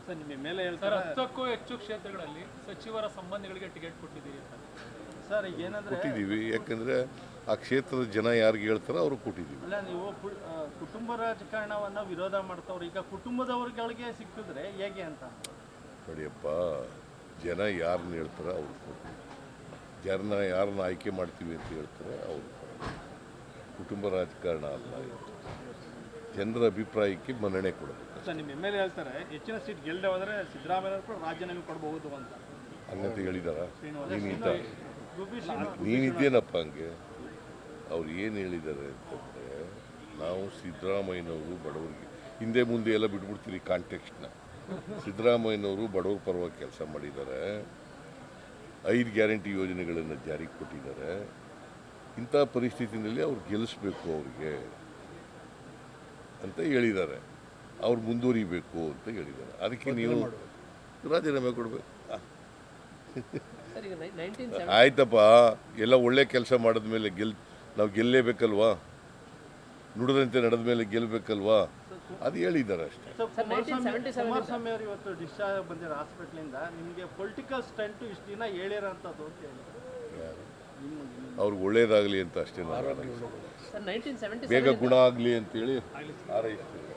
Sir ನಿಮ್ಮ ಮೇಲೆ ಹೇಳ್ತಾರೆ 10ಕ್ಕೂ ಹೆಚ್ಚು ಕ್ಷೇತ್ರಗಳಲ್ಲಿ ಸಚಿವರ ಸಂಬಂಧಿಗಳಿಗೆ ಟಿಕೆಟ್ ಕೊಟ್ಟಿದ್ದೀರಿ ಅಂತ ಸರ್. ಈಗ ಏನಂದ್ರೆ ಕೊಟ್ಟಿದ್ದೀವಿ, ಯಾಕಂದರೆ ಆ ಕ್ಷೇತ್ರದ ಜನ ಯಾರಿಗೆ ಹೇಳ್ತಾರೋ ಅವ್ರಿಗೆ ಕೊಟ್ಟಿದ್ದೀವಿ. ಅಲ್ಲ, ನೀವು ಕುಟುಂಬ ರಾಜಕಾರಣವನ್ನು ವಿರೋಧ ಮಾಡ್ತಾವ್ರು, ಈಗ ಕುಟುಂಬದವ್ರಿಗೆ ಸಿಕ್ಕಿದ್ರೆ ಹೇಗೆ ಅಂತ ನೋಡಿಯಪ್ಪ, ಜನ ಯಾರನ್ನ ಹೇಳ್ತಾರೋ ಅವ್ರಿಗೆ ಕೊಡ್ತೀವಿ. ಯಾರನ್ನ ಆಯ್ಕೆ ಮಾಡ್ತೀವಿ ಅಂತ ಹೇಳ್ತಾರೆ ಅವ್ರಿಗೆ. ಕುಟುಂಬ ರಾಜಕಾರಣ ಅಲ್ಲ, ಜನರ ಅಭಿಪ್ರಾಯಕ್ಕೆ ಮನ್ನಣೆ ಕೊಡಬೇಕು. ಸರ್ ನಿಮ್ಮ ಮೇಲೆ ಹೇಳ್ತಾರೆ ಹೆಚ್ಚಿನ ಸೀಟ್ ಗೆಲ್ಲದೆ ಹೋದರೆ ಸಿದ್ದರಾಮಯ್ಯ ಕೂಡ ರಾಜೀನಾಮೆ ಕೊಡಬಹುದು ಅಂತ. ಹಂಗಂತ ಹೇಳಿದಾರ? ನೀನಿದ್ದೇನಪ್ಪ ಹಂಗೆ? ಅವ್ರು ಏನು ಹೇಳಿದ್ದಾರೆ ಅಂತಂದರೆ, ನಾವು ಸಿದ್ದರಾಮಯ್ಯನವರು ಬಡವರಿಗೆ ಹಿಂದೆ ಮುಂದೆ ಎಲ್ಲ ಬಿಟ್ಬಿಡ್ತೀರಿ ಕಾಂಟೆಕ್ಸ್ಟ್ನ. ಸಿದ್ದರಾಮಯ್ಯನವರು ಬಡವ್ರ ಪರವಾಗಿ ಕೆಲಸ ಮಾಡಿದ್ದಾರೆ, 5 ಗ್ಯಾರಂಟಿ ಯೋಜನೆಗಳನ್ನು ಜಾರಿಗೆ ಕೊಟ್ಟಿದ್ದಾರೆ. ಇಂಥ ಪರಿಸ್ಥಿತಿನಲ್ಲಿ ಅವ್ರು ಗೆಲ್ಲಿಸ್ಬೇಕು ಅವ್ರಿಗೆ ಅಂತ ಹೇಳಿದ್ದಾರೆ. ಅವ್ರು ಮುಂದುವರಿಬೇಕು ಅಂತ ಹೇಳಿದ್ದಾರೆ. ಅದಕ್ಕೆ ನೀವು ರಾಜೀನಾಮೆ ಕೊಡಬೇಕು. ಆಯ್ತಪ್ಪ, ಎಲ್ಲ ಒಳ್ಳೆ ಕೆಲಸ ಮಾಡಿದ್ಮೇಲೆ ನಾವು ಗೆಲ್ಲೇಬೇಕಲ್ವಾ? ನುಡಿದಂತೆ ನಡೆದ ಮೇಲೆ ಗೆಲ್ಲಬೇಕಲ್ವಾ? ಅದು ಹೇಳಿದ್ದಾರೆ ಅಷ್ಟೇ. ಕುಮಾರಸ್ವಾಮಿ ಅವರು ಇವತ್ತು ಡಿಸ್ಚಾರ್ಜ್ ಬಂದಿರೋ ಹಾಸ್ಪಿಟ್ಲಿಂದ ನಿಮಗೆ ಪೊಲಿಟಿಕಲ್ ಸ್ಟಂಟ್ ಇಷ್ಟು ದಿನ ಹೇಳಿರೋಂಥದ್ದು ಅಂತ ಹೇಳಿ ಅವ್ರಿಗೆ ಒಳ್ಳೇದಾಗಲಿ ಅಂತ ಅಷ್ಟೇ. ಬೇಗ ಗುಣ ಆಗಲಿ ಅಂತೇಳಿ ಹಾರೈಸ್ತೀವಿ.